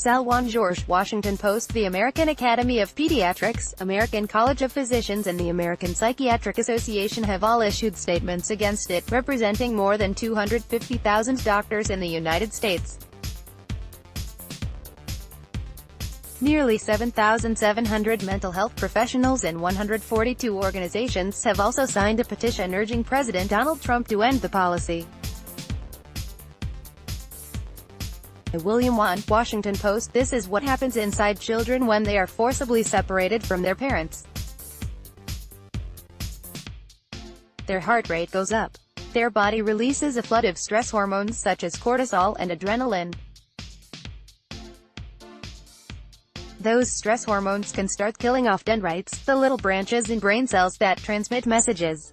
Salwan George, Washington Post. The American Academy of Pediatrics, American College of Physicians and the American Psychiatric Association have all issued statements against it, representing more than 250,000 doctors in the United States. Nearly 7,700 mental health professionals and 142 organizations have also signed a petition urging President Donald Trump to end the policy. William Wan, Washington Post. This is what happens inside children when they are forcibly separated from their parents. Their heart rate goes up. Their body releases a flood of stress hormones such as cortisol and adrenaline. Those stress hormones can start killing off dendrites, the little branches in brain cells that transmit messages.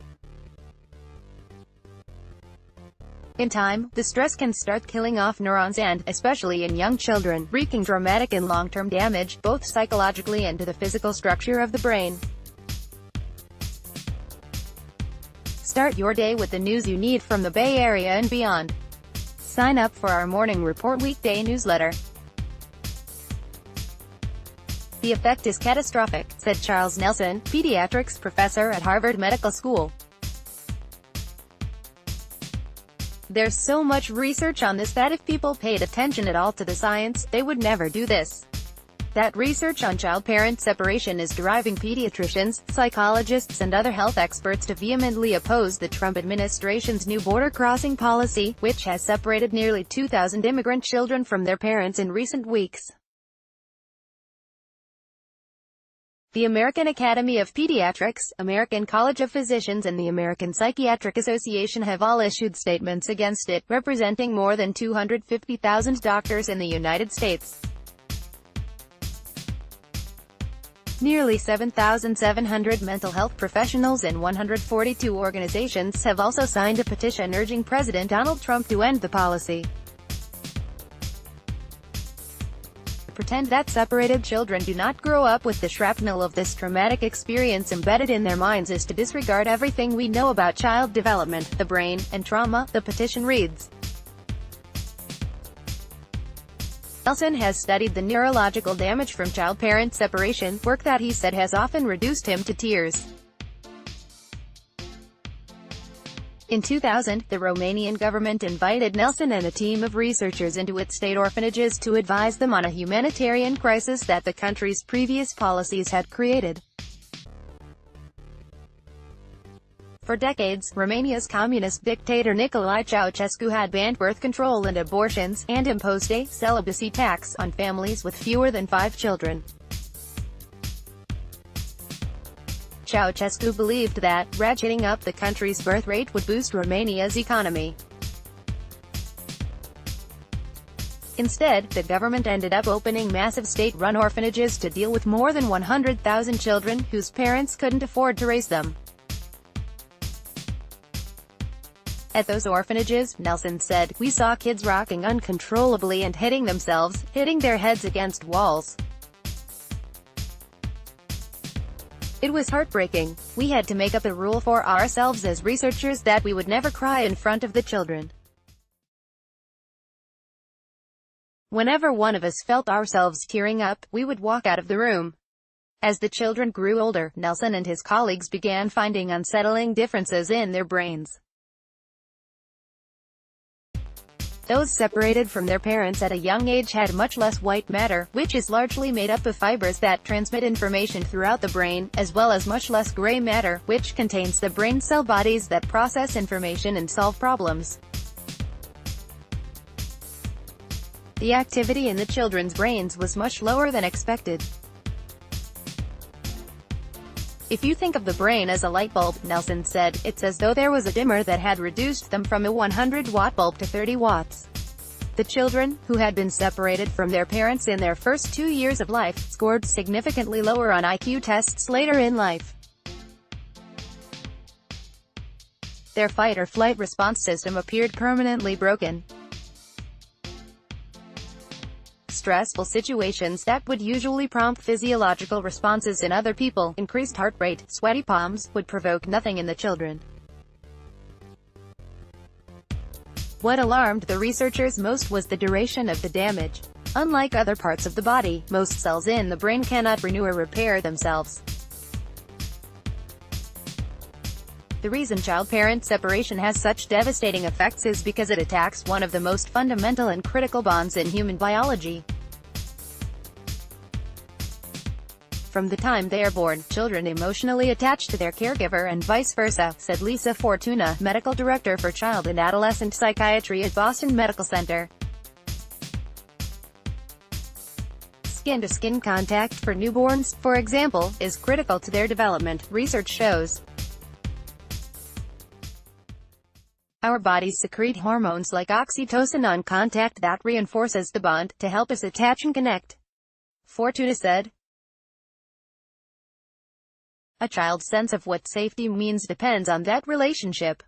In time, the stress can start killing off neurons and, especially in young children, wreaking dramatic and long-term damage, both psychologically and to the physical structure of the brain. Start your day with the news you need from the Bay Area and beyond. Sign up for our Morning Report weekday newsletter. The effect is catastrophic, said Charles Nelson, pediatrics professor at Harvard Medical School. There's so much research on this that if people paid attention at all to the science, they would never do this. That research on child-parent separation is driving pediatricians, psychologists and other health experts to vehemently oppose the Trump administration's new border crossing policy, which has separated nearly 2,000 immigrant children from their parents in recent weeks. The American Academy of Pediatrics, American College of Physicians and the American Psychiatric Association have all issued statements against it, representing more than 250,000 doctors in the United States. Nearly 7,700 mental health professionals and 142 organizations have also signed a petition urging President Donald Trump to end the policy. Pretend that separated children do not grow up with the shrapnel of this traumatic experience embedded in their minds is to disregard everything we know about child development, the brain, and trauma, the petition reads. Nelson has studied the neurological damage from child-parent separation, work that he said has often reduced him to tears. In 2000, the Romanian government invited Nelson and a team of researchers into its state orphanages to advise them on a humanitarian crisis that the country's previous policies had created. For decades, Romania's communist dictator Nicolae Ceausescu had banned birth control and abortions, and imposed a celibacy tax on families with fewer than 5 children. Ceausescu believed that ratcheting up the country's birth rate would boost Romania's economy. Instead, the government ended up opening massive state-run orphanages to deal with more than 100,000 children whose parents couldn't afford to raise them. At those orphanages, Nelson said, we saw kids rocking uncontrollably and hitting themselves, hitting their heads against walls. It was heartbreaking. We had to make up a rule for ourselves as researchers that we would never cry in front of the children. Whenever one of us felt ourselves tearing up, we would walk out of the room. As the children grew older, Nelson and his colleagues began finding unsettling differences in their brains. Those separated from their parents at a young age had much less white matter, which is largely made up of fibers that transmit information throughout the brain, as well as much less gray matter, which contains the brain cell bodies that process information and solve problems. The activity in the children's brains was much lower than expected. If you think of the brain as a light bulb, Nelson said, it's as though there was a dimmer that had reduced them from a 100-watt bulb to 30 watts. The children, who had been separated from their parents in their first 2 years of life, scored significantly lower on IQ tests later in life. Their fight-or-flight response system appeared permanently broken. Stressful situations that would usually prompt physiological responses in other people, increased heart rate, sweaty palms, would provoke nothing in the children. What alarmed the researchers most was the duration of the damage. Unlike other parts of the body, most cells in the brain cannot renew or repair themselves. The reason child-parent separation has such devastating effects is because it attacks one of the most fundamental and critical bonds in human biology. From the time they are born, children emotionally attach to their caregiver and vice versa, said Lisa Fortuna, medical director for child and adolescent psychiatry at Boston Medical Center. Skin-to-skin contact for newborns, for example, is critical to their development, research shows. Our bodies secrete hormones like oxytocin on contact that reinforces the bond, to help us attach and connect, Fortuna said. A child's sense of what safety means depends on that relationship.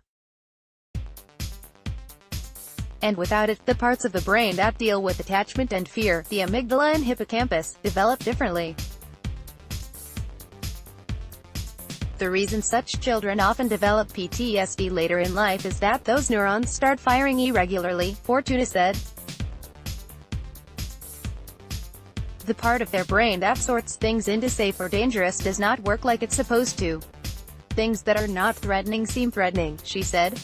And without it, the parts of the brain that deal with attachment and fear, the amygdala and hippocampus, develop differently. The reason such children often develop PTSD later in life is that those neurons start firing irregularly, Fortuna said. The part of their brain that sorts things into safe or dangerous does not work like it's supposed to. Things that are not threatening seem threatening, she said.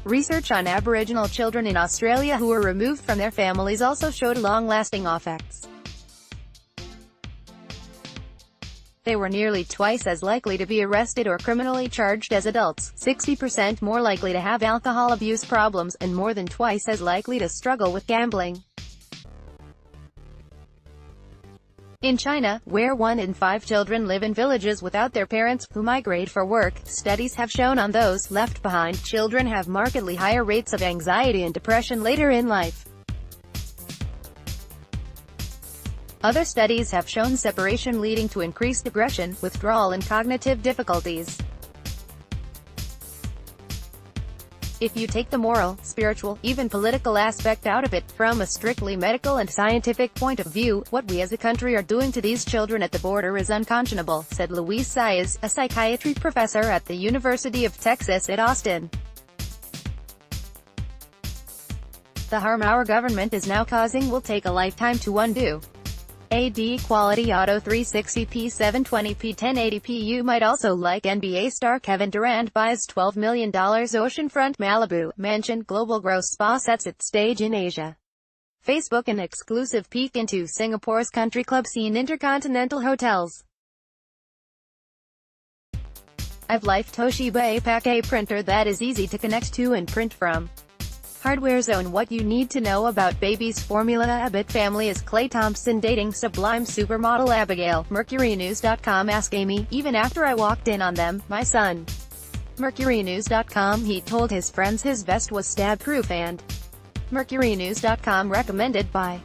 Research on Aboriginal children in Australia who were removed from their families also showed long-lasting effects. They were nearly twice as likely to be arrested or criminally charged as adults, 60% more likely to have alcohol abuse problems, and more than twice as likely to struggle with gambling. In China, where 1 in 5 children live in villages without their parents, who migrate for work, studies have shown on those left behind, children have markedly higher rates of anxiety and depression later in life. Other studies have shown separation leading to increased aggression, withdrawal and cognitive difficulties. If you take the moral, spiritual, even political aspect out of it, from a strictly medical and scientific point of view, what we as a country are doing to these children at the border is unconscionable, said Luis Saez, a psychiatry professor at the University of Texas at Austin. The harm our government is now causing will take a lifetime to undo. AD Quality Auto 360p 720p 1080p. You might also like NBA star Kevin Durant buys $12 million oceanfront Malibu mansion. Global gross spa sets its stage in Asia. Facebook an exclusive peek into Singapore's country club scene. Intercontinental hotels. I've Life Toshiba APAC, a printer that is easy to connect to and print from. Hardware Zone. What you need to know about baby's formula. Abbott family is Klay Thompson dating sublime supermodel Abigail. MercuryNews.com. Ask Amy, even after I walked in on them, my son. MercuryNews.com. He told his friends his vest was stab-proof and MercuryNews.com recommended by